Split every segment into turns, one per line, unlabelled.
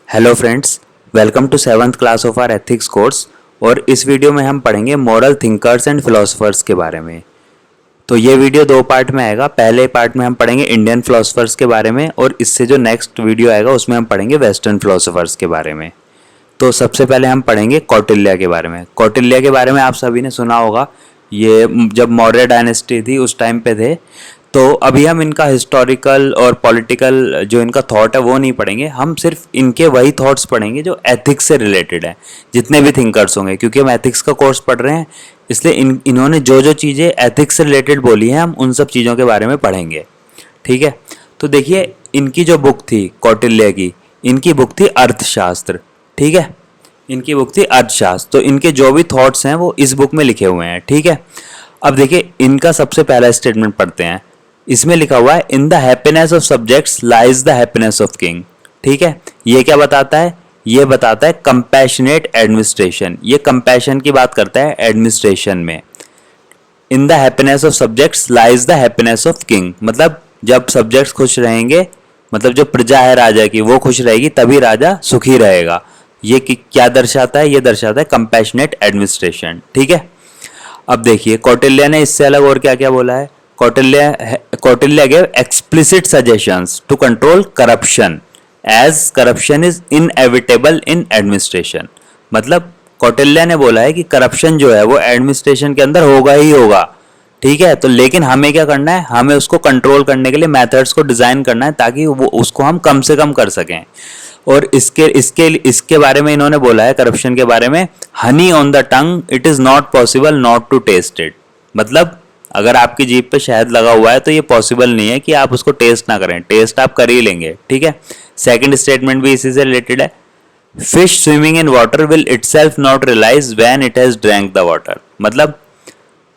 Hello friends, welcome to seventh class of our ethics course. और इस video में हम पढ़ेंगे मॉरल थिंकर्स एंड फिलोसफर्स के बारे में। तो ये वीडियो दो पार्ट में आएगा। पहले पार्ट में हम पढ़ेंगे इंडियन फिलोसफर्स के बारे में और इससे जो नेक्स्ट वीडियो आएगा उसमें हम पढ़ेंगे वेस्टर्न फिलोसफर्स के बारे में। तो सबसे पहले हम पढ़ेंगे कौटिल्य के बारे में। कौटिल्य के बारे में आप सभी ने सुना होगा, ये जब मौर्य डायनेस्टी थी उस टाइम पे थे। तो अभी हम इनका हिस्टोरिकल और पॉलिटिकल जो इनका थॉट है वो नहीं पढ़ेंगे, हम सिर्फ इनके वही थॉट्स पढ़ेंगे जो एथिक्स से रिलेटेड है। जितने भी थिंकर्स होंगे, क्योंकि हम एथिक्स का कोर्स पढ़ रहे हैं, इसलिए इन्होंने जो जो चीज़ें एथिक्स से रिलेटेड बोली हैं हम उन सब चीज़ों के बारे में पढ़ेंगे। ठीक है, तो देखिए इनकी जो बुक थी कौटिल्य की, इनकी बुक थी अर्थशास्त्र। ठीक है, इनकी बुक थी अर्थशास्त्र। तो इनके जो भी थॉट्स हैं वो इस बुक में लिखे हुए हैं। ठीक है, अब देखिए इनका सबसे पहला स्टेटमेंट पढ़ते हैं। इसमें लिखा हुआ है, in the happiness of subjects lies the happiness of king. ठीक है, ये क्या बताता है? ये बताता है कंपैशनेट एडमिनिस्ट्रेशन। ये कंपैशन की बात करता है एडमिनिस्ट्रेशन में। In the happiness of subjects lies the happiness of king, मतलब जब सब्जेक्ट्स खुश रहेंगे, मतलब जो प्रजा है राजा की वो खुश रहेगी, तभी राजा सुखी रहेगा। ये क्या दर्शाता है? ये दर्शाता है कंपैशनेट एडमिनिस्ट्रेशन। ठीक है, अब देखिए कौटिल्य ने इससे अलग और क्या क्या बोला है। Kautilya gave explicit suggestions to control corruption as corruption is inevitable in administration. मतलब कौटिल्य ने बोला है कि करप्शन जो है वो एडमिनिस्ट्रेशन के अंदर होगा ही होगा। ठीक है, तो लेकिन हमें क्या करना है? हमें उसको कंट्रोल करने के लिए मेथड्स को डिजाइन करना है ताकि वो उसको हम कम से कम कर सकें। और इसके बारे में इन्होंने बोला है, करप्शन के बारे में, honey on the tongue it is not possible not to taste it. मतलब अगर आपकी जीभ पे शहद लगा हुआ है तो ये पॉसिबल नहीं है कि आप उसको टेस्ट ना करें, टेस्ट आप कर ही लेंगे। ठीक है, सेकंड स्टेटमेंट भी इसी से रिलेटेड है। Fish swimming in water will itself not realize when it has drank the water. मतलब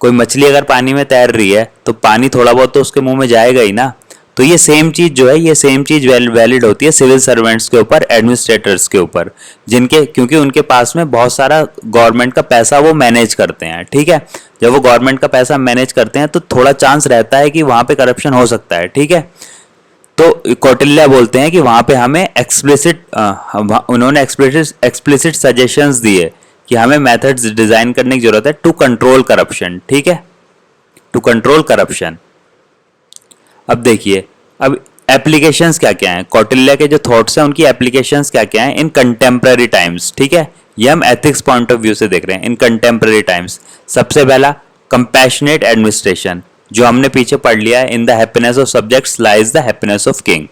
कोई मछली अगर पानी में तैर रही है तो पानी थोड़ा बहुत तो उसके मुंह में जाएगा ही ना। तो ये सेम चीज जो है, ये सेम चीज वैलिड होती है सिविल सर्वेंट्स के ऊपर, एडमिनिस्ट्रेटर्स के ऊपर, जिनके क्योंकि उनके पास में बहुत सारा गवर्नमेंट का पैसा वो मैनेज करते हैं। ठीक है, जब वो गवर्नमेंट का पैसा मैनेज करते हैं तो थोड़ा चांस रहता है कि वहां पे करप्शन हो सकता है। ठीक है, तो कौटिल्य बोलते हैं कि वहां पे हमें उन्होंने एक्सप्लिसिट सजेशंस दिए कि हमें मेथड्स डिजाइन करने की जरूरत है टू कंट्रोल करप्शन। ठीक है, टू कंट्रोल करप्शन। अब देखिए, अब एप्लीकेशंस क्या क्या हैं, कौटिल्य के जो थॉट्स हैं उनकी एप्लीकेशंस क्या क्या हैं इन कंटेम्प्रेरी टाइम्स। ठीक है, ये हम एथिक्स पॉइंट ऑफ व्यू से देख रहे हैं इन कंटेम्प्रेरी टाइम्स। सबसे पहला कंपैशनेट एडमिनिस्ट्रेशन, जो हमने पीछे पढ़ लिया है, in the happiness of subjects lies the happiness of king.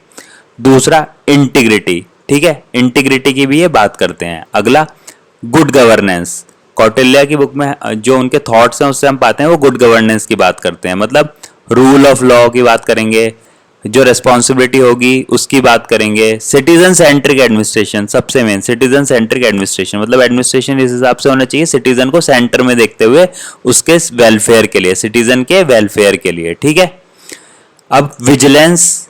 दूसरा इंटीग्रिटी। ठीक है, इंटीग्रिटी की भी ये बात करते हैं। अगला गुड गवर्नेंस। कौटिल्य की बुक में जो उनके थॉट्स हैं उससे हम पाते हैं वो गुड गवर्नेंस की बात करते हैं, मतलब रूल ऑफ लॉ की बात करेंगे, जो रेस्पॉन्सिबिलिटी होगी उसकी बात करेंगे। सिटीजन सेंट्रिक एडमिनिस्ट्रेशन, सबसे मेन सिटीजन सेंट्रिक एडमिनिस्ट्रेशन, मतलब एडमिनिस्ट्रेशन इस हिसाब से होना चाहिए सिटीजन को सेंटर में देखते हुए उसके वेलफेयर के लिए, सिटीजन के वेलफेयर के लिए। ठीक है, अब vigilance,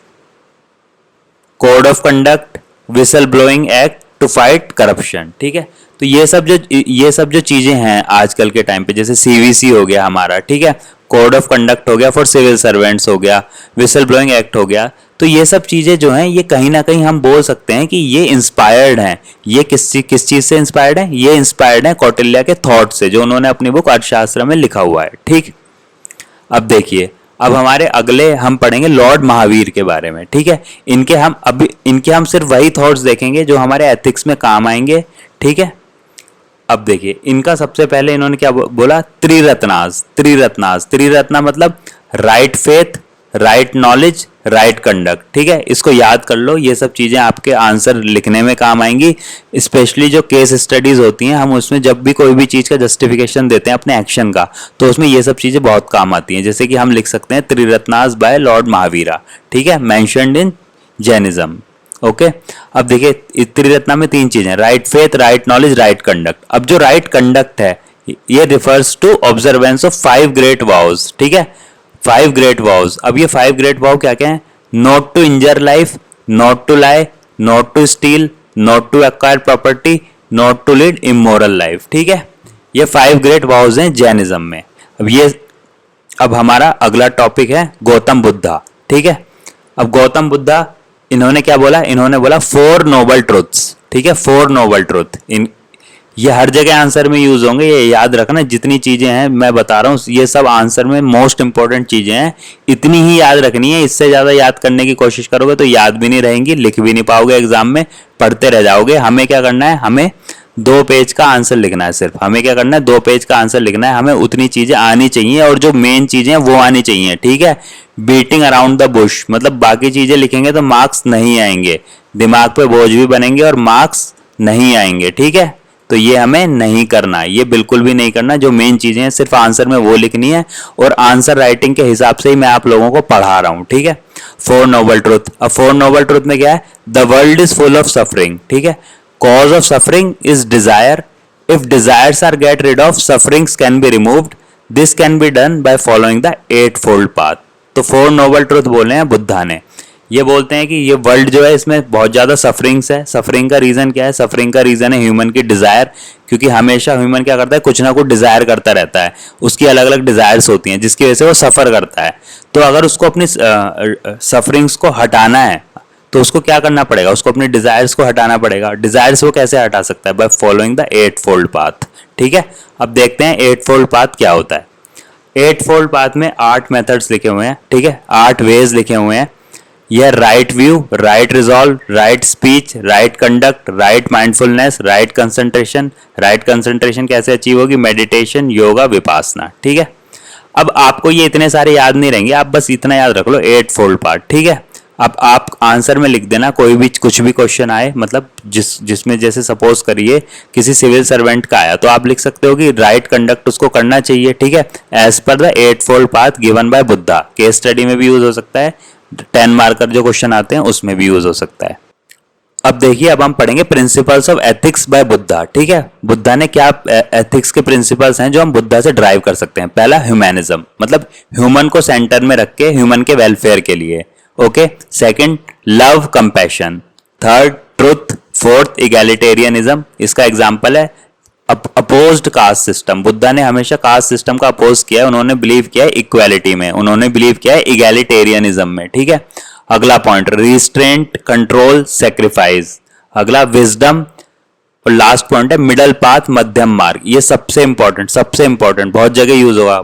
code of conduct, whistle blowing act to fight corruption. ठीक है, तो ये सब जो चीजें हैं आजकल के टाइम पे, जैसे सीवीसी हो गया हमारा, ठीक है, कोड ऑफ कंडक्ट हो गया फॉर सिविल सर्वेंट्स हो गया, विसल ब्लोइंग एक्ट हो गया, तो ये सब चीजें जो हैं ये कहीं ना कहीं हम बोल सकते हैं कि ये इंस्पायर्ड हैं। ये किस चीज से इंस्पायर्ड है? ये इंस्पायर्ड है कौटिल्य के थॉट से, जो उन्होंने अपनी बुक अर्थशास्त्र में लिखा हुआ है। ठीक, अब देखिए, अब हमारे अगले हम पढ़ेंगे लॉर्ड महावीर के बारे में। ठीक है, इनके हम सिर्फ वही थॉट्स देखेंगे जो हमारे एथिक्स में काम आएंगे। ठीक है, अब देखिए इनका सबसे पहले इन्होंने क्या बोला? त्रिरत्ना मतलब right faith, right knowledge, right conduct. ठीक है, इसको याद कर लो, ये सब चीजें आपके आंसर लिखने में काम आएंगी। स्पेशली जो केस स्टडीज होती हैं, हम उसमें जब भी कोई भी चीज का जस्टिफिकेशन देते हैं अपने एक्शन का, तो उसमें ये सब चीजें बहुत काम आती हैं। जैसे कि हम लिख सकते हैं त्रिरत्नास बाय लॉर्ड महावीरा। ठीक है, मेंशन्ड इन जैनिज्म। ओके, अब देखिए त्रिरत्ना में तीन चीजें, right faith, right knowledge, right conduct. अब जो राइट कंडक्ट है ये refers to observance of 5 great vows. ठीक है, 5 ग्रेट वाउस। अब ये 5 ग्रेट वाउ क्या क्या है? Not to injure life, not to lie, not to steal, not to acquire property, not to lead immoral life. ठीक है, ये 5 ग्रेट वाउस हैं जैनिज्म में। अब हमारा अगला टॉपिक है गौतम बुद्धा। ठीक है, अब गौतम बुद्धा इन्होंने क्या बोला? इन्होंने बोला 4 नोबल ट्रुथ्स। ठीक है, 4 नोबल ट्रूथ। इन ये हर जगह आंसर में यूज होंगे, ये याद रखना। जितनी चीजें हैं मैं बता रहा हूँ ये सब आंसर में मोस्ट इंपॉर्टेंट चीजें हैं, इतनी ही याद रखनी है। इससे ज्यादा याद करने की कोशिश करोगे तो याद भी नहीं रहेंगी, लिख भी नहीं पाओगे एग्जाम में, पढ़ते रह जाओगे। हमें क्या करना है, हमें 2 पेज का आंसर लिखना है सिर्फ। हमें क्या करना है, 2 पेज का आंसर लिखना है। हमें उतनी चीजें आनी चाहिए और जो मेन चीजें हैं वो आनी चाहिए, ठीक है। बीटिंग अराउंड द बुश, मतलब बाकी चीजें लिखेंगे तो मार्क्स नहीं आएंगे, दिमाग पे बोझ भी बनेंगे और मार्क्स नहीं आएंगे, ठीक है। तो ये हमें नहीं करना, ये बिल्कुल भी नहीं करना। जो मेन चीजें हैं सिर्फ आंसर में वो लिखनी है, और आंसर राइटिंग के हिसाब से ही मैं आप लोगों को पढ़ा रहा हूं, ठीक है। 4 नोबल ट्रूथ। अब 4 नोबल ट्रूथ में क्या है, the world is full of suffering, ठीक है। Cause of suffering is desire, if desires are get rid of, sufferings can be removed, this can be done by following the 8 fold path. तो 4 noble truth बोले हैं बुद्धा ने। ये बोलते हैं कि ये वर्ल्ड जो है इसमें बहुत ज्यादा सफरिंग्स है। सफरिंग का रीजन क्या है, सफरिंग का रीजन है ह्यूमन की डिजायर, क्योंकि हमेशा ह्यूमन क्या करता है, कुछ ना कुछ डिजायर करता रहता है। उसकी अलग अलग डिजायर्स होती हैं जिसकी वजह से वो सफर करता है। तो अगर उसको अपनी सफरिंग्स को हटाना है तो उसको क्या करना पड़ेगा, उसको अपनी डिजायर्स को हटाना पड़ेगा। डिजायर्स वो कैसे हटा सकता है, bye following the 8 fold path, ठीक है। अब देखते हैं 8 फोल्ड पाथ क्या होता है। 8 फोल्ड पाथ में 8 मेथड्स लिखे हुए हैं, ठीक है, 8 वेज लिखे हुए हैं। यह right view, right resolve, right speech, right conduct, right mindfulness, right concentration. Right concentration कैसे अचीव होगी, मेडिटेशन, योगा, विपासना, ठीक है। अब आपको ये इतने सारे याद नहीं रहेंगे, आप बस इतना याद रख लो 8 फोल्ड पार्ट, ठीक है। अब आप आंसर में लिख देना, कोई भी कुछ भी क्वेश्चन आए, मतलब जिसमें जैसे सपोज करिए किसी सिविल सर्वेंट का आया तो आप लिख सकते हो कि राइट कंडक्ट उसको करना चाहिए, ठीक है, as per the 8 fold path given by Buddha. Case study में भी यूज हो सकता है, 10 मार्कर जो क्वेश्चन आते हैं उसमें भी यूज हो सकता है। अब देखिए, अब हम पढ़ेंगे principles of ethics by Buddha, ठीक है। बुद्धा ने क्या एथिक्स के प्रिंसिपल्स हैं जो हम बुद्धा से ड्राइव कर सकते हैं। पहला ह्यूमैनिज्म, मतलब ह्यूमन को सेंटर में रख के ह्यूमन के वेलफेयर के लिए, okay. Second, love compassion. Third, truth. Fourth, egalitarianism, इसका एग्जांपल है अपोज्ड कास्ट सिस्टम। बुद्धा ने हमेशा कास्ट सिस्टम का अपोज किया है, उन्होंने बिलीव किया है इक्वालिटी में, उन्होंने बिलीव किया है इगैलिटेरियनिज्म में, ठीक है। अगला पॉइंट, रिस्ट्रेंट, कंट्रोल, सेक्रीफाइस। अगला विजडम, और लास्ट पॉइंट है मिडल पाथ, मध्यम मार्ग। ये सबसे इंपॉर्टेंट बहुत जगह यूज होगा,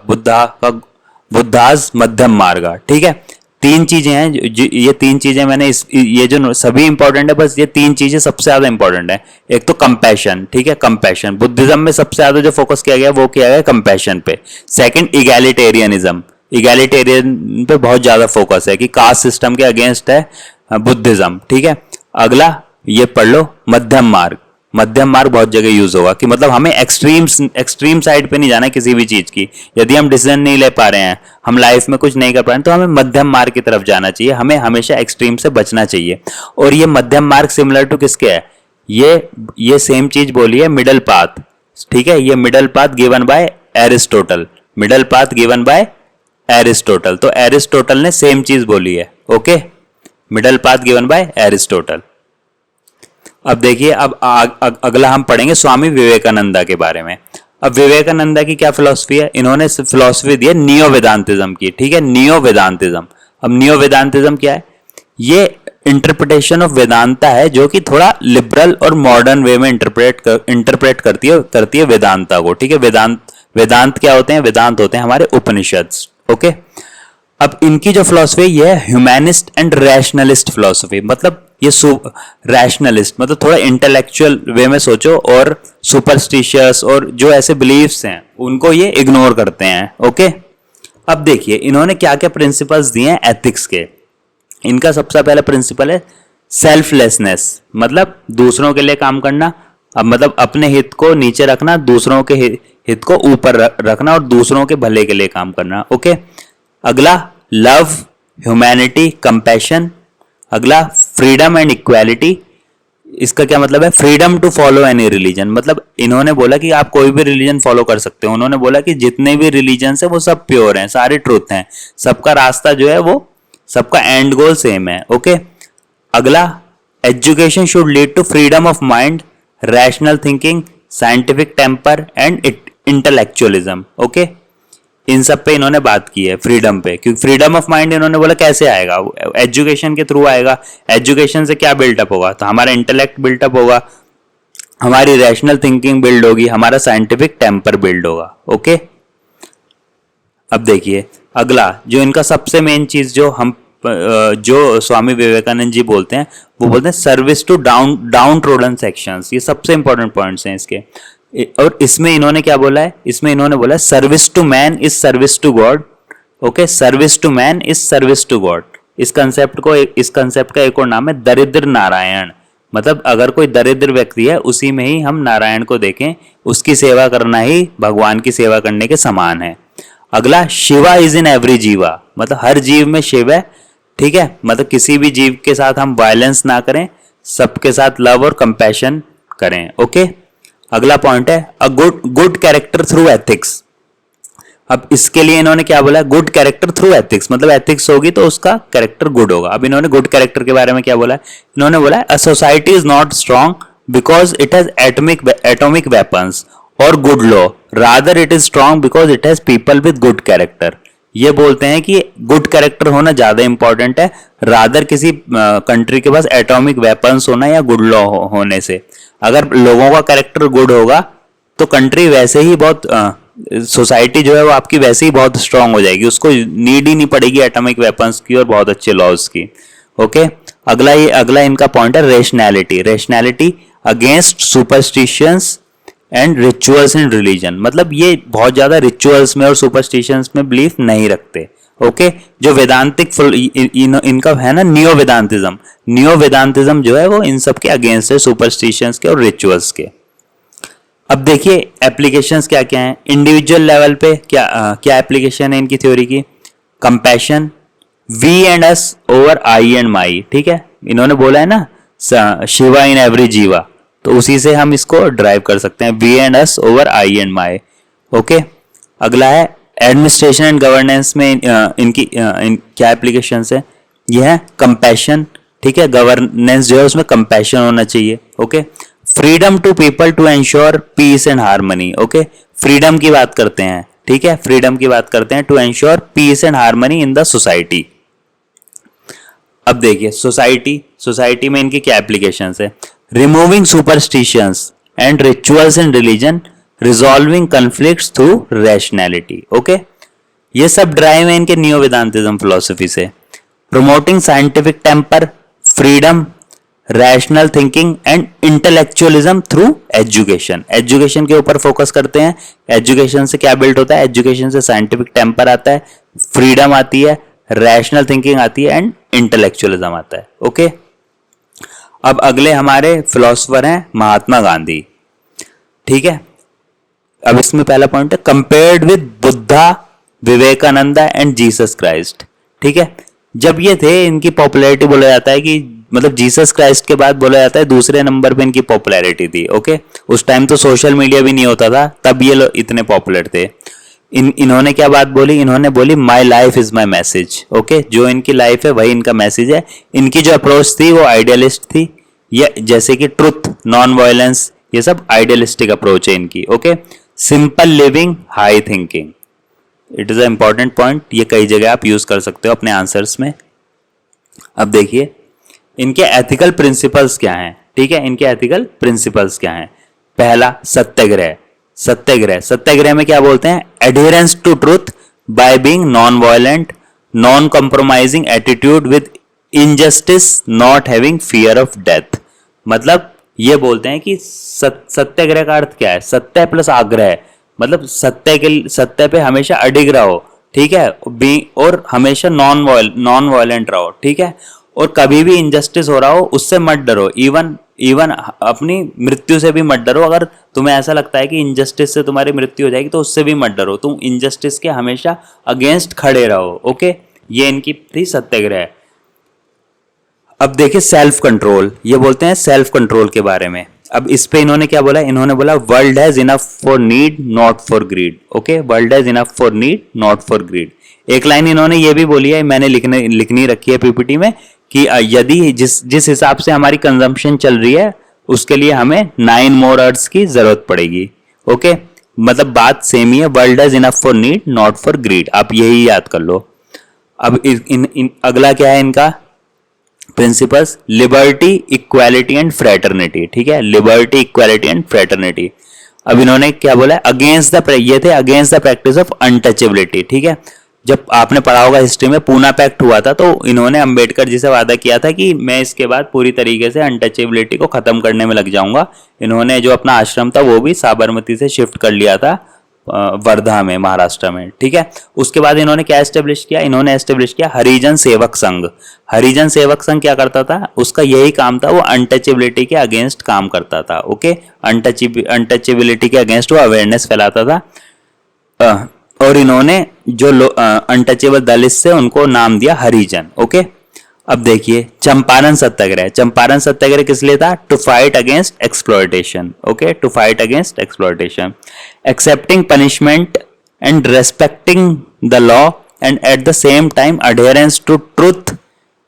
बुद्धाज मध्यम मार्ग, ठीक है। 3 चीजें हैं, ये 3 चीजें मैंने ये जो सभी इंपॉर्टेंट है, बस ये 3 चीजें सबसे ज्यादा इंपॉर्टेंट है। एक तो कंपैशन, ठीक है, कंपैशन, बुद्धिज्म में सबसे ज्यादा जो फोकस किया गया वो किया गया कंपैशन पे। सेकंड, इगैलिटेरियनिज्म, इगैलिटेरियन पे बहुत ज्यादा फोकस है कि कास्ट सिस्टम के अगेंस्ट है बुद्धिज्म, ठीक है। अगला ये पढ़ लो, मध्यम मार्ग। मध्यम मार्ग बहुत जगह यूज होगा कि मतलब हमें एक्सट्रीम साइड पे नहीं जाना है किसी भी चीज की। यदि हम डिसीजन नहीं ले पा रहे हैं, हम लाइफ में कुछ नहीं कर पा रहे हैं, तो हमें मध्यम मार्ग की तरफ जाना चाहिए। हमें हमेशा एक्सट्रीम से बचना चाहिए। और ये मध्यम मार्ग सिमिलर टू किसके है, ये सेम चीज बोली है मिडल पाथ, ठीक है। ये middle path given bye Aristotle, middle path given bye Aristotle. तो एरिस्टोटल ने सेम चीज बोली है, okay, middle path given bye Aristotle. अब देखिए, अब अगला हम पढ़ेंगे स्वामी विवेकानंदा के बारे में। अब विवेकानंदा की क्या फिलॉसफी है, इन्होंने फिलॉसफी दी है नियो वेदांतिज्म की, ठीक है, नियो वेदांतिज्म। अब नियो वेदांतिज्म क्या है, ये इंटरप्रिटेशन ऑफ वेदांता है जो कि थोड़ा लिबरल और मॉडर्न वे में इंटरप्रेट करती है वेदांता को, ठीक है। वेदांत क्या होते हैं, वेदांत होते हैं हमारे उपनिषद, ओके। अब इनकी जो फिलॉसफी है ये है ह्यूमैनिस्ट एंड रैशनलिस्ट फिलॉसफी, मतलब ये रैशनलिस्ट मतलब थोड़ा इंटेलेक्चुअल वे में सोचो, और सुपरस्टिशियस और जो ऐसे बिलीफ्स हैं उनको ये इग्नोर करते हैं, ओके। अब देखिए इन्होंने क्या क्या प्रिंसिपल्स दिए हैं एथिक्स के। इनका सबसे पहला प्रिंसिपल है सेल्फलेसनेस, मतलब दूसरों के लिए काम करना। अब मतलब अपने हित को नीचे रखना, दूसरों के हित को ऊपर रखना, और दूसरों के भले के लिए काम करना, ओके। अगला लव, ह्यूमैनिटी, कंपैशन। अगला फ्रीडम एंड इक्वालिटी, इसका क्या मतलब है, freedom to follow any religion, मतलब इन्होंने बोला कि आप कोई भी रिलीजन फॉलो कर सकते हो। उन्होंने बोला कि जितने भी रिलीजन है वो सब प्योर हैं, सारे ट्रूथ हैं, सबका रास्ता जो है वो, सबका एंड गोल सेम है, ओके। अगला, education should lead to freedom of mind, rational thinking, scientific temper and intellectualism, okay. इन सब पे इन्होंने बात की है, फ्रीडम पे, क्योंकि फ्रीडम ऑफ माइंड इन्होंने बोला कैसे आएगा, एजुकेशन के थ्रू आएगा। एजुकेशन से क्या बिल्डअप होगा, तो हमारा इंटेलेक्ट बिल्डअप होगा, हमारी रैशनल थिंकिंग बिल्ड होगी, हमारा साइंटिफिक टेम्पर बिल्ड होगा। ओके, अब देखिए अगला जो इनका सबसे मेन चीज जो स्वामी विवेकानंद जी बोलते हैं, वो बोलते हैं service to downtrodden sections. ये सबसे इंपॉर्टेंट पॉइंट्स हैं इसके। और इसमें इन्होंने क्या बोला है, इसमें इन्होंने बोला service to man is service to God. Okay, service to man is service to God. इस कंसेप्ट का एक और नाम है दरिद्र नारायण। मतलब अगर कोई दरिद्र व्यक्ति है, उसी में ही हम नारायण को देखें, उसकी सेवा करना ही भगवान की सेवा करने के समान है। अगला, शिवा इज इन एवरी जीवा, मतलब हर जीव में शिव है। ठीक है, मतलब किसी भी जीव के साथ हम वायलेंस ना करें, सबके साथ लव और कंपैशन करें। ओके, अगला पॉइंट है a good character through ethics. अब इसके लिए इन्होंने क्या बोला, गुड कैरेक्टर थ्रू एथिक्स, मतलब एथिक्स होगी तो उसका कैरेक्टर गुड होगा। अब इन्होंने गुड कैरेक्टर के बारे में क्या बोला है, इन्होंने बोला a society is not strong because it has atomic weapons और good law, rather it is strong because it has people with good character. ये बोलते हैं कि गुड कैरेक्टर होना ज्यादा इंपॉर्टेंट है, रादर किसी कंट्री के पास एटॉमिक वेपन्स होना या गुड लॉ होने से। अगर लोगों का कैरेक्टर गुड होगा तो कंट्री वैसे ही बहुत सोसाइटी जो है वो आपकी वैसे ही बहुत स्ट्रांग हो जाएगी, उसको नीड ही नहीं पड़ेगी एटॉमिक वेपन्स की और बहुत अच्छे लॉज की। ओके, अगला इनका पॉइंट है rationality. Rationality against superstitions and rituals in religion, मतलब ये बहुत ज्यादा रिचुअल्स में और सुपरस्टिशंस में बिलीफ नहीं रखते। ओके, जो वेदांतिक इनका है ना नियो वेदांतिज्म जो है वो इन सब के अगेंस्ट है, सुपरस्टिशंस के और रिचुअल्स के। अब देखिए एप्लीकेशंस क्या क्या हैं इंडिविजुअल लेवल पे, क्या एप्लीकेशन है इनकी थ्योरी की। Compassion, we and us over I and my. ठीक है, इन्होंने बोला है ना शिवा इन एवरी जीवा, तो उसी से हम इसको ड्राइव कर सकते हैं, we and us over I and my. Okay, अगला है एडमिनिस्ट्रेशन एंड गवर्नेंस में इनकी क्या एप्लीकेशन है, यह है कंपैशन। ठीक है, गवर्नेंस जो है उसमें कंपैशन होना चाहिए। Okay, freedom to people to ensure peace and harmony. Okay, freedom की बात करते हैं, ठीक है, फ्रीडम की बात करते हैं to ensure peace and harmony in the society. अब देखिए सोसाइटी में इनकी क्या एप्लीकेशंस है, removing superstitions and rituals in religion, resolving conflicts through rationality. Okay, ये सब ड्राइव है इनके नियो वेदांतिज्म फिलॉसफी से। Promoting scientific temper, freedom, rational thinking and intellectualism through education. Education के ऊपर फोकस करते हैं। एजुकेशन से क्या बिल्ड होता है, एजुकेशन से साइंटिफिक टेम्पर आता है, फ्रीडम आती है, रैशनल थिंकिंग आती है एंड इंटेलेक्चुअलिज्म आता है। ओके, अब अगले हमारे फिलोसोफर हैं महात्मा गांधी। ठीक है, अब इसमें पहला पॉइंट है compared with Buddha, Vivekananda and Jesus Christ. ठीक है, जब ये थे इनकी पॉपुलैरिटी बोला जाता है कि मतलब जीसस क्राइस्ट के बाद बोला जाता है दूसरे नंबर पे इनकी पॉपुलैरिटी थी। ओके, उस टाइम तो सोशल मीडिया भी नहीं होता था, तब ये लोग इतने पॉपुलर थे। इन्होंने क्या बात बोली, इन्होंने बोली my life is my message. Okay, जो इनकी लाइफ है वही इनका मैसेज है। इनकी जो अप्रोच थी वो आइडियलिस्ट थी, ये जैसे कि ट्रुथ, नॉन वायलेंस, ये सब आइडियलिस्टिक अप्रोच है इनकी। Okay, simple living, high thinking, it is a important point, ये कई जगह आप यूज कर सकते हो अपने आंसर्स में। अब देखिए इनके एथिकल प्रिंसिपल्स क्या हैं। ठीक है, इनके एथिकल प्रिंसिपल्स क्या हैं। पहला सत्याग्रह। सत्याग्रह में क्या बोलते हैं, adherence to truth by being non violent, non compromising attitude with injustice, not having fear of death. मतलब ये बोलते हैं कि सत्याग्रह का अर्थ क्या है, सत्य प्लस आग्रह, मतलब सत्य पे हमेशा अडिग रहो। ठीक है, और हमेशा नॉन वायलेंट रहो। ठीक है, और कभी भी इनजस्टिस हो रहा हो उससे मत डरो, इवन अपनी मृत्यु से भी मत डरो। अगर तुम्हें ऐसा लगता है कि इनजस्टिस से तुम्हारी मृत्यु हो जाएगी तो उससे भी मत डरो, तुम इनजस्टिस के हमेशा अगेंस्ट खड़े रहो। ओके, ये इनकी थी सत्याग्रह। अब देखिए सेल्फ कंट्रोल, ये बोलते हैं सेल्फ कंट्रोल के बारे में। अब इस पे इन्होंने क्या बोला, इन्होंने बोला world has enough for need not for greed. Okay, world has enough for need not for greed. एक लाइन इन्होंने ये भी बोली है, मैंने लिखनी रखी है पीपीटी में, कि यदि जिस हिसाब से हमारी कंजम्पशन चल रही है उसके लिए हमें 9 मोर अर्थ्स की जरूरत पड़ेगी। ओके, मतलब बात सेम ही है, world has enough for need not for greed, आप यही याद कर लो। अब अगला क्या है इनका principles, liberty equality and fraternity, ठीक है, लिबर्टी इक्वालिटी एंड फ्रेटर्निटी। अब इन्होंने क्या बोला, अगेंस्ट द, ये थे against the practice of untouchability, ठीक है। जब आपने पढ़ा होगा हिस्ट्री में पूना पैक्ट हुआ था, तो इन्होंने अंबेडकर जी से वादा किया था कि मैं इसके बाद पूरी तरीके से अनटचेबिलिटी को खत्म करने में लग जाऊंगा। इन्होंने जो अपना आश्रम था वो भी साबरमती से शिफ्ट कर लिया था वर्धा में, महाराष्ट्र में, ठीक है। उसके बाद इन्होंने क्या एस्टेब्लिश किया, इन्होंने एस्टेब्लिश किया हरिजन सेवक संघ। हरिजन सेवक संघ क्या करता था, उसका यही काम था, वो अनटचेबिलिटी के अगेंस्ट काम करता था, ओके। अनटचेबिलिटी के अगेंस्ट वो अवेयरनेस फैलाता था। और इन्होंने जो अनटचेबल दलित से उनको नाम दिया हरिजन, ओके। अब देखिए चंपारण सत्याग्रह, चंपारण सत्याग्रह किस लिए था, to fight against exploitation, okay, to fight against exploitation, accepting punishment and respecting the law and at the same time adherence to truth,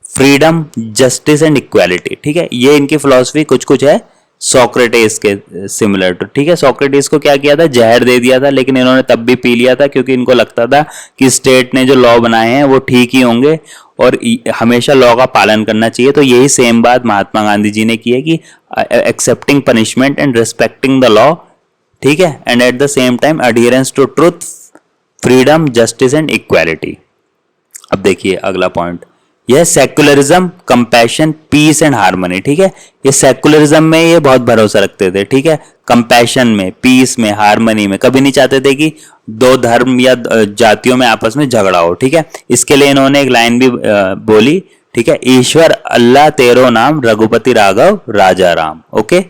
freedom, justice and equality, ठीक है। ये इनकी फिलॉसफी कुछ कुछ है सोक्रेटिस के सिमिलर टू, ठीक है। सोक्रेटिस को क्या किया था, जहर दे दिया था, लेकिन इन्होंने तब भी पी लिया था क्योंकि इनको लगता था कि स्टेट ने जो लॉ बनाए हैं वो ठीक ही होंगे और हमेशा लॉ का पालन करना चाहिए। तो यही सेम बात महात्मा गांधी जी ने की है कि accepting punishment and respecting the law, ठीक है, and at the same time adherence to truth, freedom, justice and equality. अब देखिए अगला पॉइंट, यह secularism, compassion, peace and harmony, ठीक है। ये सेक्युलरिज्म में ये बहुत भरोसा रखते थे, ठीक है, कंपैशन में, पीस में, हार्मनी में, कभी नहीं चाहते थे कि दो धर्म या जातियों में आपस में झगड़ा हो, ठीक है। इसके लिए इन्होंने एक लाइन भी बोली, ठीक है, ईश्वर अल्लाह तेरो नाम रघुपति राघव राजा राम, ओके।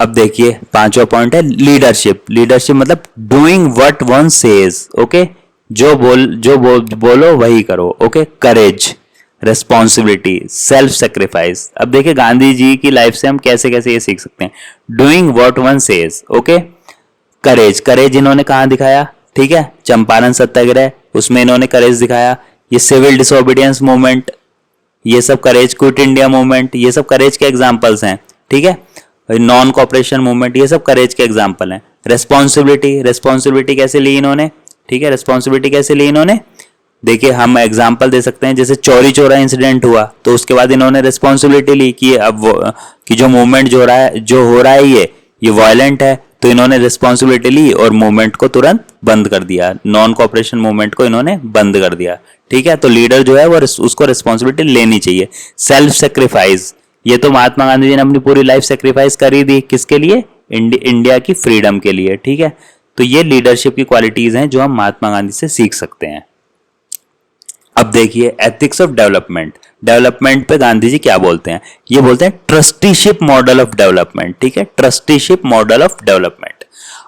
अब देखिए पांचवा पॉइंट है लीडरशिप। लीडरशिप मतलब doing what one says, okay, जो बोलो वही करो, ओके। करेज, रेस्पॉन्सिबिलिटी, सेल्फ सेक्रीफाइस। अब देखिए गांधी जी की लाइफ से हम कैसे कैसे ये सीख सकते हैं, doing what one says, okay. Courage, courage इन्होंने कहाँ दिखाया, ठीक है, चंपारण सत्याग्रह, उसमें इन्होंने करेज दिखाया। ये सिविल डिसोबीडियंस मूवमेंट, ये सब करेज, क्विट इंडिया मूवमेंट, ये सब करेज के एग्जाम्पल्स हैं, ठीक है। नॉन कॉपरेशन मूवमेंट, ये सब करेज के एग्जाम्पल हैं। रेस्पॉन्सिबिलिटी, रेस्पॉन्सिबिलिटी कैसे ली इन्होंने, ठीक है, रेस्पॉन्सिबिलिटी कैसे ली इन्होंने, देखिए हम एग्जाम्पल दे सकते हैं, जैसे चौरी चौरा इंसिडेंट हुआ तो उसके बाद इन्होंने रेस्पॉन्सिबिलिटी ली कि अब कि जो मूवमेंट जो हो रहा है ये वायलेंट है, तो इन्होंने रिस्पॉन्सिबिलिटी ली और मूवमेंट को तुरंत बंद कर दिया, नॉन कॉपरेशन मूवमेंट को इन्होंने बंद कर दिया, ठीक है। तो लीडर जो है वो उसको रिस्पॉन्सिबिलिटी लेनी चाहिए। सेल्फ सेक्रीफाइस, ये तो महात्मा गांधी जी ने अपनी पूरी लाइफ सेक्रीफाइस करी दी, किसके लिए, इंडिया की फ्रीडम के लिए, ठीक है। तो ये लीडरशिप की क्वालिटीज हैं जो हम महात्मा गांधी से सीख सकते हैं। अब देखिए एथिक्स ऑफ डेवलपमेंट, डेवलपमेंट पे गांधी जी क्या बोलते हैं, ये बोलते हैं ट्रस्टीशिप मॉडल ऑफ डेवलपमेंट, ठीक है, ट्रस्टीशिप मॉडल ऑफ डेवलपमेंट।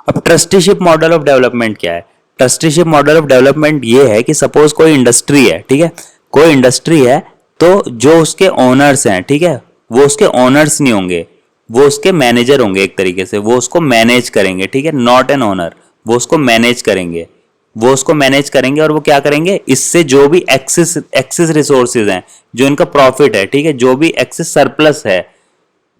अब ट्रस्टीशिप मॉडल ऑफ डेवलपमेंट क्या है, ट्रस्टीशिप मॉडल ऑफ डेवलपमेंट ये है कि सपोज कोई इंडस्ट्री है, ठीक है, कोई इंडस्ट्री है, तो जो उसके ओनर्स हैं, ठीक है, वो उसके ओनर्स नहीं होंगे, वो उसके मैनेजर होंगे, एक तरीके से वो उसको मैनेज करेंगे, ठीक है, नॉट एन ओनर, वो उसको मैनेज करेंगे, वो उसको मैनेज करेंगे। और वो क्या करेंगे, इससे जो भी एक्सेस रिसोर्सेज हैं, जो इनका प्रॉफिट है, ठीक है, जो भी एक्सेस सरप्लस है,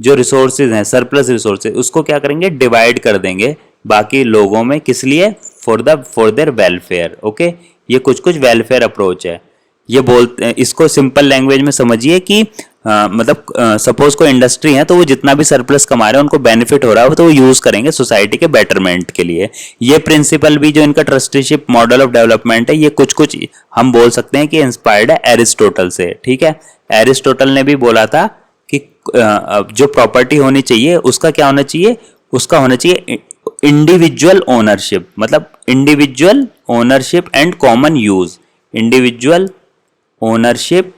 जो रिसोर्सेज हैं सरप्लस रिसोर्सेज, उसको क्या करेंगे, डिवाइड कर देंगे बाकी लोगों में, किस लिए, फॉर देयर वेलफेयर, ओके। ये कुछ वेलफेयर अप्रोच है। ये बोलते हैं, इसको सिंपल लैंग्वेज में समझिए कि मतलब सपोज कोई इंडस्ट्री है तो वो जितना भी सरप्लस कमा रहे हैं, उनको बेनिफिट हो रहा है तो वो यूज करेंगे सोसाइटी के बेटरमेंट के लिए। ये प्रिंसिपल भी जो इनका ट्रस्टीशिप मॉडल ऑफ डेवलपमेंट है, ये कुछ हम बोल सकते हैं कि इंस्पायर्ड है एरिस्टोटल से, ठीक है। एरिस्टोटल ने भी बोला था कि जो प्रॉपर्टी होनी चाहिए उसका क्या होना चाहिए, उसका होना चाहिए इंडिविजुअल ओनरशिप, मतलब individual ownership and common use, individual ownership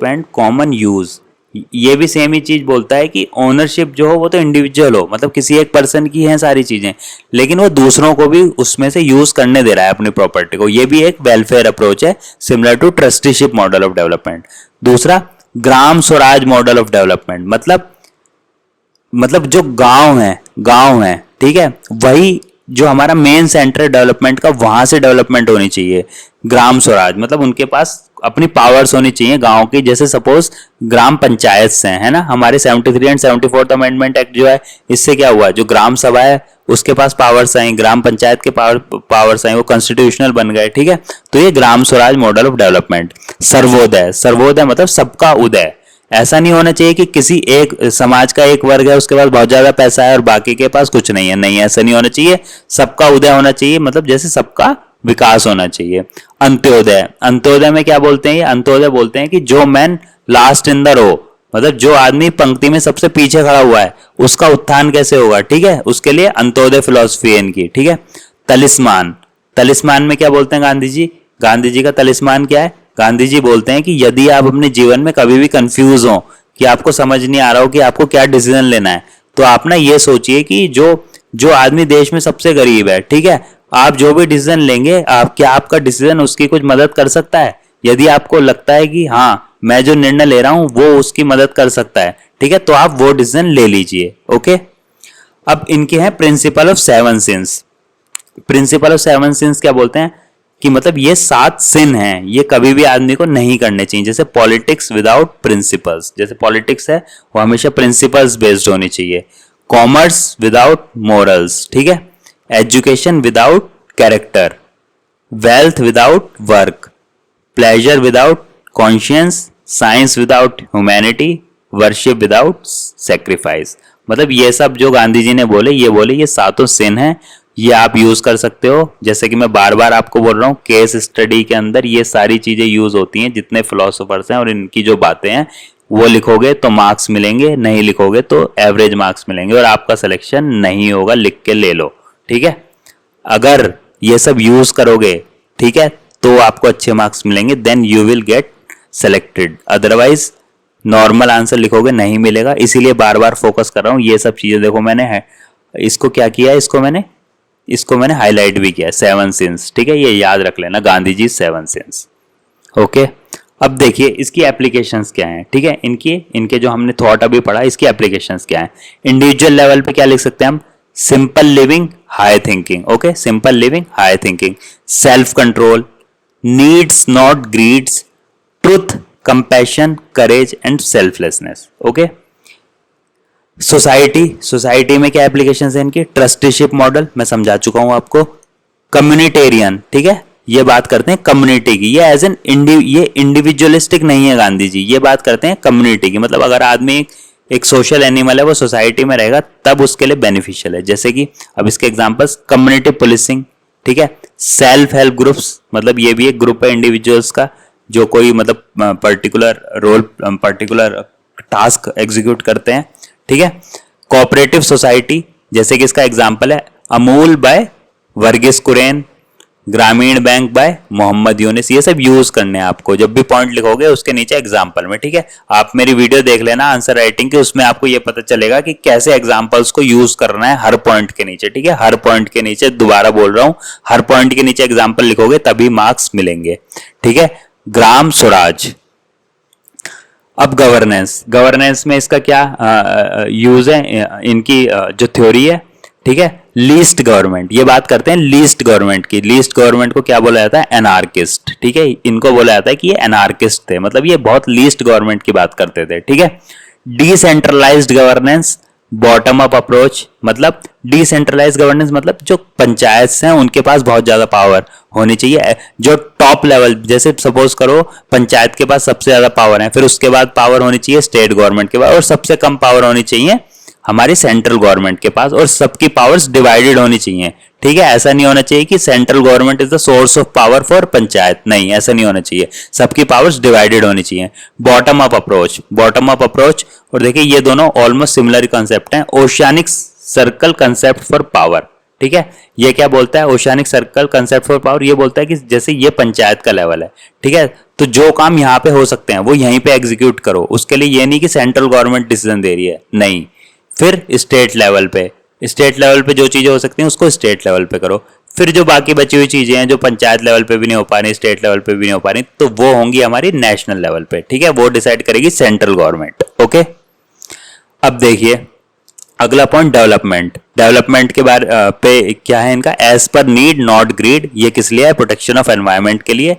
and common use. ये भी सेम ही चीज बोलता है कि ओनरशिप जो हो वो तो इंडिविजुअल हो, मतलब किसी एक पर्सन की है सारी चीजें, लेकिन वो दूसरों को भी उसमें से यूज करने दे रहा है अपनी प्रॉपर्टी को। ये भी एक वेलफेयर अप्रोच है, similar to trusteeship model of development. दूसरा Gram Swaraj model of development, मतलब जो गांव है, ठीक है, वही जो हमारा मेन सेंटर डेवलपमेंट का, वहां से डेवलपमेंट होनी चाहिए। ग्राम स्वराज मतलब उनके पास अपनी पावर्स होनी चाहिए गांव की। जैसे सपोज ग्राम पंचायत से है ना, हमारे 73 एंड 74th अमेंडमेंट एक्ट जो है, इससे क्या हुआ, जो ग्राम सभा है उसके पास पावर्स आई, ग्राम पंचायत के पावर्स आई, वो कॉन्स्टिट्यूशनल बन गए। ठीक है, तो ये Gram Swaraj model of development. Sarvodaya, Sarvodaya मतलब सबका उदय। ऐसा नहीं होना चाहिए कि किसी एक समाज का एक वर्ग है उसके पास बहुत ज्यादा पैसा है और बाकी के पास कुछ नहीं है, नहीं ऐसा नहीं होना चाहिए। सबका उदय होना चाहिए, मतलब जैसे सबका विकास होना चाहिए। अंत्योदय, अंत्योदय में क्या बोलते हैं, ये अंत्योदय बोलते हैं कि जो man last in the row, मतलब जो आदमी पंक्ति में सबसे पीछे खड़ा हुआ है उसका उत्थान कैसे होगा। ठीक है, उसके लिए अंत्योदय फिलॉसफी है इनकी। ठीक है, तलिस्मान, तलिस्मान में क्या बोलते हैं गांधी जी, गांधी जी का तलिस्मान क्या है, गांधी जी बोलते हैं कि यदि आप अपने जीवन में कभी भी कंफ्यूज हो कि आपको समझ नहीं आ रहा हो कि आपको क्या डिसीजन लेना है, तो आप ना ये सोचिए कि जो आदमी देश में सबसे गरीब है, ठीक है, आप जो भी डिसीजन लेंगे, क्या आपका डिसीजन उसकी कुछ मदद कर सकता है। यदि आपको लगता है कि हाँ मैं जो निर्णय ले रहा हूं वो उसकी मदद कर सकता है, ठीक है, तो आप वो डिसीजन ले लीजिए। ओके, अब इनके हैं principle of 7 since. Principle of 7 since क्या बोलते हैं कि मतलब ये 7 सिन हैं, ये कभी भी आदमी को नहीं करने चाहिए। जैसे पॉलिटिक्स विदाउट प्रिंसिपल्स, जैसे पॉलिटिक्स है वो हमेशा प्रिंसिपल्स बेस्ड होनी चाहिए। कॉमर्स विदाउट मॉरल्स, ठीक है, education without character, wealth without work, pleasure without conscience, science without humanity, worship without sacrifice. मतलब ये सब जो गांधी जी ने बोले, ये सातों सिन हैं, ये आप यूज कर सकते हो। जैसे कि मैं बार बार आपको बोल रहा हूँ, केस स्टडी के अंदर ये सारी चीजें यूज होती हैं, जितने फिलोसोफर्स हैं और इनकी जो बातें हैं वो लिखोगे तो मार्क्स मिलेंगे, नहीं लिखोगे तो एवरेज मार्क्स मिलेंगे और आपका सिलेक्शन नहीं होगा, लिख के ले लो। ठीक है, अगर ये सब यूज करोगे, ठीक है, तो आपको अच्छे मार्क्स मिलेंगे, then you will get selected. Otherwise normal answer लिखोगे नहीं मिलेगा, इसीलिए बार बार फोकस कर रहा हूँ। ये सब चीजें देखो, मैंने है इसको क्या किया, इसको मैंने हाईलाइट भी किया, 7 सिंस। ठीक है, ये याद रख लेना, गांधी जी 7 सिंस। ओके, अब देखिए इसकी एप्लीकेशंस क्या हैं। ठीक है, इनके जो हमने थॉट अभी पढ़ा, इसकी एप्लीकेशंस क्या हैं। इंडिविजुअल लेवल पे क्या लिख सकते हैं हम, simple living high thinking. Okay, simple living high thinking, self control, needs not grids, truth, compassion, courage and selflessness. Okay, society में क्या एप्लीकेशन है इनकी, ट्रस्टीशिप मॉडल मैं समझा चुका हूं आपको। कम्युनिटेरियन, ठीक है, ये बात करते हैं कम्युनिटी की, ये एज एन ये इंडिविजुअलिस्टिक नहीं है गांधी जी, ये बात करते हैं कम्युनिटी की। मतलब अगर आदमी एक सोशल एनिमल है, वो सोसाइटी में रहेगा तब उसके लिए बेनिफिशियल है। जैसे कि अब इसके एग्जांपल्स, कम्युनिटी पुलिसिंग, ठीक है, सेल्फ हेल्प ग्रुप्स, मतलब ये भी एक ग्रुप है इंडिविजुअल्स का जो कोई मतलब पर्टिकुलर टास्क एग्जीक्यूट करते हैं। ठीक है, कोऑपरेटिव सोसाइटी, जैसे कि इसका एग्जांपल है अमूल बाय वर्गीस कुरेन, ग्रामीण बैंक बाय मोहम्मद यूनिस। ये सब यूज करने हैं आपको, जब भी पॉइंट लिखोगे उसके नीचे एग्जांपल में। ठीक है, आप मेरी वीडियो देख लेना आंसर राइटिंग की, उसमें आपको ये पता चलेगा कि कैसे एग्जांपल्स को यूज करना है हर पॉइंट के नीचे। ठीक है, हर पॉइंट के नीचे, दोबारा बोल रहा हूं, हर पॉइंट के नीचे एग्जाम्पल लिखोगे तभी मार्क्स मिलेंगे। ठीक है, ग्राम स्वराज। अब गवर्नेंस में इसका क्या यूज है, इनकी जो थ्योरी है। ठीक है, लीस्ट गवर्नमेंट, ये बात करते हैं लीस्ट गवर्नमेंट की। लीस्ट गवर्नमेंट को क्या बोला जाता है, एनार्किस्ट। ठीक है, इनको बोला जाता है कि ये एनार्किस्ट थे, मतलब ये बहुत लीस्ट गवर्नमेंट की बात करते थे। ठीक है, decentralized governance, bottom up approach. मतलब डिसेंट्रलाइज्ड गवर्नेंस मतलब जो पंचायत हैं उनके पास बहुत ज्यादा पावर होनी चाहिए। जो टॉप लेवल, जैसे सपोज करो पंचायत के पास सबसे ज्यादा पावर है, फिर उसके बाद पावर होनी चाहिए स्टेट गवर्नमेंट के पास, और सबसे कम पावर होनी चाहिए हमारी सेंट्रल गवर्नमेंट के पास, और सबकी पावर्स डिवाइडेड होनी चाहिए। ठीक है, ऐसा नहीं होना चाहिए कि central government is the source of power for panchayat, नहीं ऐसा नहीं होना चाहिए, सबकी पावर्स डिवाइडेड होनी चाहिए। बॉटम अप अप्रोच, और देखिए ये दोनों ऑलमोस्ट सिमिलर कंसेप्ट हैं। Oceanic circle concept for power. ठीक है, ये क्या बोलता है, oceanic circle concept for power, ये बोलता है कि जैसे ये पंचायत का लेवल है, ठीक है, तो जो काम यहाँ पे हो सकते हैं वो यहीं पे एग्जीक्यूट करो, उसके लिए ये नहीं कि सेंट्रल गवर्नमेंट डिसीजन दे रही है, नहीं। फिर स्टेट लेवल पे जो चीजें हो सकती हैं उसको स्टेट लेवल पे करो। फिर जो बाकी बची हुई चीजें हैं जो पंचायत लेवल पे भी नहीं हो पा रही, स्टेट लेवल पे भी नहीं हो पा रही, तो वो होंगी हमारी नेशनल लेवल पे। ठीक है, वो डिसाइड करेगी सेंट्रल गवर्नमेंट। ओके, अब देखिए अगला पॉइंट, डेवलपमेंट के बारे पे क्या है इनका, as per need not grid. ये किस लिए है, प्रोटेक्शन ऑफ एनवायरनमेंट के लिए।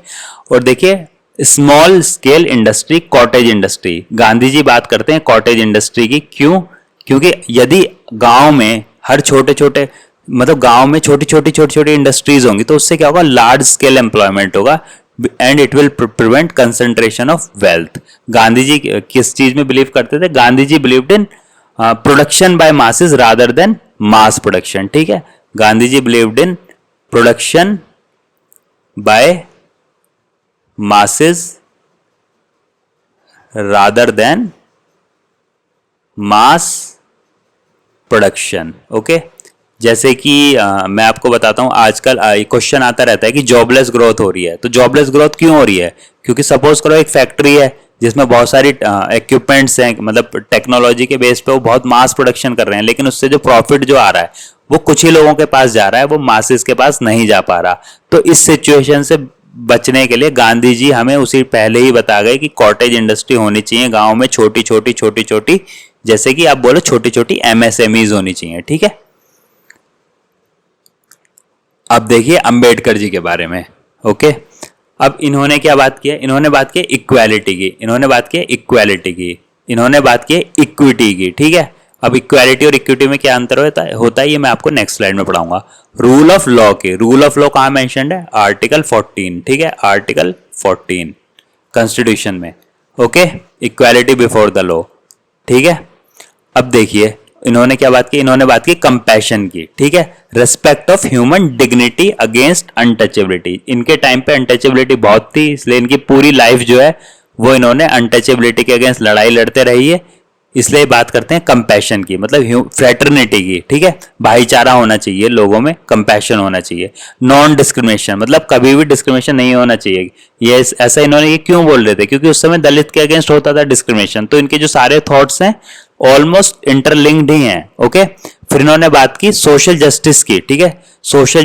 और देखिए small scale industry, cottage industry. Gandhi ji बात करते हैं कॉटेज इंडस्ट्री की, क्यों? क्योंकि यदि गांव में हर छोटे छोटे मतलब गांव में छोटी छोटी इंडस्ट्रीज होंगी तो उससे क्या होगा, लार्ज स्केल एम्प्लॉयमेंट होगा and it will prevent concentration of wealth. Gandhi ji किस चीज में बिलीव करते थे? Gandhi ji believed in production by masses rather than mass production. ठीक है, Gandhi ji believed in production by masses rather than mass production. Okay, जैसे कि मैं आपको बताता हूं, आजकल क्वेश्चन आता रहता है कि जॉबलेस ग्रोथ हो रही है। तो जॉबलेस ग्रोथ क्यों हो रही है? क्योंकि सपोज करो एक फैक्ट्री है जिसमें बहुत सारी इक्विपमेंट्स हैं, मतलब टेक्नोलॉजी के बेस पे वो बहुत मास प्रोडक्शन कर रहे हैं, लेकिन उससे जो प्रॉफिट जो आ रहा है वो कुछ ही लोगों के पास जा रहा है, वो मासेस के पास नहीं जा पा रहा। तो इस सिचुएशन से बचने के लिए गांधी जी हमें उसी पहले ही बता गए कि कॉटेज इंडस्ट्री होनी चाहिए गांव में, छोटी छोटी, जैसे कि आप बोलो छोटी छोटी एमएसएमईज होनी चाहिए। ठीक है, अब देखिए अंबेडकर जी के बारे में। ओके, अब इन्होंने क्या बात किया? इन्होंने बात की इक्वालिटी की, इन्होंने बात की इक्वालिटी की, इन्होंने बात की इक्विटी की। ठीक है, अब इक्वालिटी और इक्विटी में क्या अंतर होता है ये मैं आपको नेक्स्ट स्लाइड में पढ़ाऊंगा। रूल ऑफ लॉ के, रूल ऑफ लॉ कहां मेंशन्ड है? आर्टिकल 14। ठीक है, आर्टिकल 14 कॉन्स्टिट्यूशन में। Okay, equality before the law. ठीक है, अब देखिए इन्होंने क्या बात की? इन्होंने बात की कंपैशन की। ठीक है, respect of human dignity against untouchability. इनके टाइम पे अनटचेबिलिटी बहुत थी, इसलिए इनकी पूरी लाइफ जो है वो इन्होंने अनटचेबिलिटी के अगेंस्ट लड़ाई लड़ते रही है। इसलिए बात करते हैं कंपैशन की, मतलब फ्रेटर्निटी की। ठीक है, भाईचारा होना चाहिए लोगों में, कंपैशन होना चाहिए। नॉन डिस्क्रिमिनेशन, मतलब कभी भी डिस्क्रिमिनेशन नहीं होना चाहिए। ये ऐसा इन्होंने ये क्यों बोल रहे थे? क्योंकि उस समय दलित के अगेंस्ट होता था डिस्क्रिमिनेशन, तो इनके जो सारे थॉट्स हैं ऑलमोस्ट इंटरलिंक्ड ही हैं। ओके, फिर इन्होंने बात की सोशल जस्टिस की। ठीक है, सोशल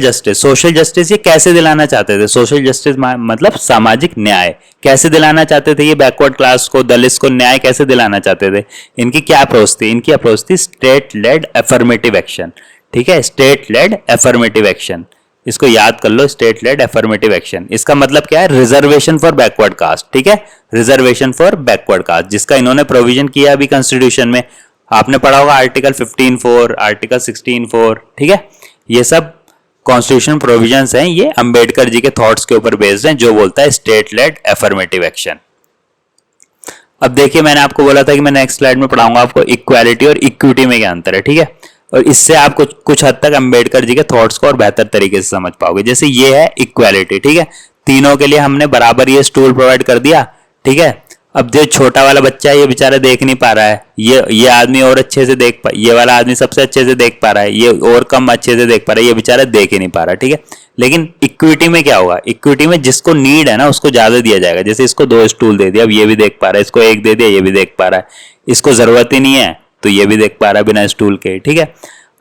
जस्टिस ये कैसे दिलाना चाहते थे? सोशल जस्टिस मतलब सामाजिक न्याय कैसे दिलाना चाहते थे? ये बैकवर्ड क्लास को, दलित को न्याय कैसे दिलाना चाहते थे? इनकी क्या अप्रोच थी? इनकी अप्रोच थी स्टेट लेड एफर्मेटिव एक्शन। ठीक है, स्टेट लेड एफर्मेटिव एक्शन, इसको याद कर लो, स्टेट लेड एफर्मेटिव एक्शन। इसका मतलब क्या है? Reservation for backward caste. ठीक है, रिजर्वेशन फॉर बैकवर्ड कास्ट, जिसका इन्होंने प्रोविजन किया अभी कॉन्स्टिट्यूशन में। आपने पढ़ा होगा आर्टिकल 15(4), आर्टिकल 16(4). ठीक है, ये सब कॉन्स्टिट्यूशन प्रोविजंस हैं, ये अंबेडकर जी के थॉट्स के ऊपर बेस्ड हैं, जो बोलता है स्टेट लेड एफर्मेटिव एक्शन। अब देखिए मैंने आपको बोला था कि मैं नेक्स्ट स्लाइड में पढ़ाऊंगा आपको इक्वालिटी और इक्विटी में क्या अंतर है। ठीक है, और इससे आप कुछ हद तक अंबेडकर जी के थॉट्स को और बेहतर तरीके से समझ पाओगे। जैसे ये है इक्वालिटी। ठीक है, तीनों के लिए हमने बराबर ये स्टूल प्रोवाइड कर दिया। ठीक है, अब जो छोटा वाला बच्चा है ये बेचारा देख नहीं पा रहा है, ये आदमी और अच्छे से ये वाला आदमी सबसे अच्छे से देख पा रहा है, ये और कम अच्छे से देख पा रहा है, ये बेचारा देख ही नहीं पा रहा। ठीक है, लेकिन इक्विटी में क्या होगा? इक्विटी में जिसको नीड है ना उसको ज्यादा दिया जाएगा। जैसे इसको 2 स्टूल दे दिया, अब ये भी देख पा रहा है, इसको 1 दे दिया, ये भी देख पा रहा है, इसको जरूरत ही नहीं है तो ये भी देख पा रहा है बिना स्टूल के। ठीक है,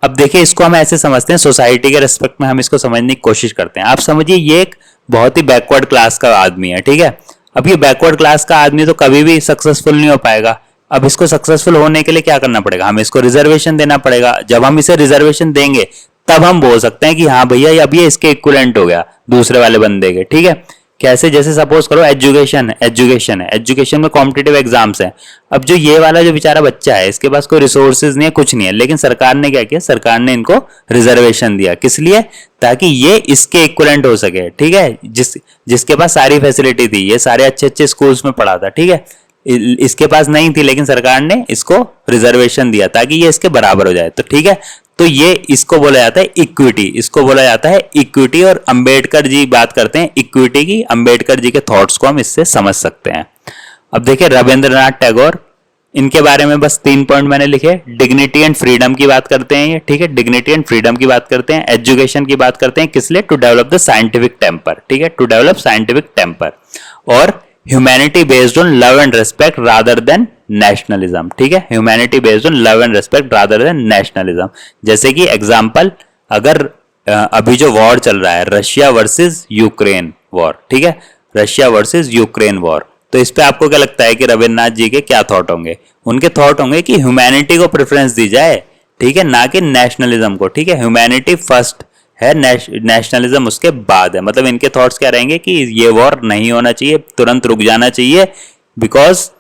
अब देखिए इसको हम ऐसे समझते हैं, सोसाइटी के रेस्पेक्ट में हम इसको समझने की कोशिश करते हैं। आप समझिए ये एक बहुत ही बैकवर्ड क्लास का आदमी है। ठीक है, अब ये बैकवर्ड क्लास का आदमी तो कभी भी सक्सेसफुल नहीं हो पाएगा। अब इसको सक्सेसफुल होने के लिए क्या करना पड़ेगा? हमें इसको रिजर्वेशन देना पड़ेगा। जब हम इसे रिजर्वेशन देंगे तब हम बोल सकते हैं कि हाँ भैया अब ये इसके इक्विवेलेंट हो गया दूसरे वाले बंदे के। ठीक है, कैसे? जैसे सपोज करो एजुकेशन है, एजुकेशन में कॉम्पिटिटिव एग्जाम्स है। अब जो ये वाला जो बेचारा बच्चा है इसके पास कोई रिसोर्सेज नहीं है, कुछ नहीं है, लेकिन सरकार ने क्या किया? सरकार ने इनको रिजर्वेशन दिया। किस लिए? ताकि ये इसके इक्विवेलेंट हो सके। ठीक है, जिसके पास सारी फैसिलिटी थी, ये सारे अच्छे अच्छे स्कूल्स में पढ़ा था। ठीक है, इसके पास नहीं थी, लेकिन सरकार ने इसको रिजर्वेशन दिया ताकि ये इसके बराबर हो जाए। तो ठीक है, तो ये इसको बोला जाता है इक्विटी, इसको बोला जाता है इक्विटी। और अंबेडकर जी बात करते हैं इक्विटी की, अंबेडकर जी के थॉट्स को हम इससे समझ सकते हैं। अब देखिए रविंद्रनाथ टैगोर, इनके बारे में बस 3 पॉइंट मैंने लिखे। डिग्निटी एंड फ्रीडम की बात करते हैं ये। ठीक है, डिग्निटी एंड फ्रीडम की बात करते हैं, एजुकेशन की बात करते हैं, किस लिए? To develop the scientific temper. ठीक है, टू डेवलप साइंटिफिक टेम्पर। और humanity based on love and respect rather than nationalism. ठीक है, humanity based on love and respect rather than nationalism. जैसे कि एग्जांपल, अगर अभी जो वॉर चल रहा है रशिया वर्सेस यूक्रेन वॉर, ठीक है, रशिया वर्सेस यूक्रेन वॉर, तो इस पे आपको क्या लगता है कि रविन्द्रनाथ जी के क्या थॉट होंगे? उनके थॉट होंगे कि ह्यूमैनिटी को प्रेफरेंस दी जाए, ठीक है, ना कि नेशनलिज्म को। ठीक है, ह्यूमैनिटी फर्स्ट है, नेशनलिज्म उसके बाद है। मतलब इनके थॉट्स क्या रहेंगे कि ये वॉर नहीं होना चाहिए, तुरंत रुक जाना चाहिए, बिकॉज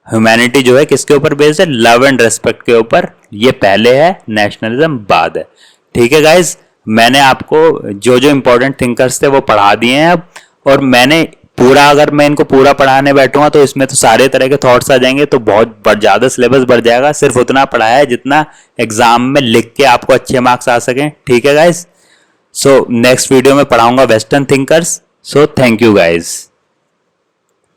ह्यूमैनिटी जो है किसके ऊपर बेस्ड है, लव एंड रेस्पेक्ट के ऊपर। ये पहले है, नेशनलिज्म बाद है। ठीक है गाइज, मैंने आपको जो जो इंपॉर्टेंट थिंकर्स थे वो पढ़ा दिए हैं अब, और मैंने पूरा, अगर मैं इनको पूरा पढ़ाने बैठूंगा तो इसमें तो सारे तरह के थॉट्स आ जाएंगे, तो बहुत ज्यादा सिलेबस बढ़ जाएगा। सिर्फ उतना पढ़ाया है जितना एग्जाम में लिख के आपको अच्छे मार्क्स आ सकें। ठीक है गाइज, सो नेक्स्ट वीडियो में पढ़ाऊंगा western thinkers. So thank you guys.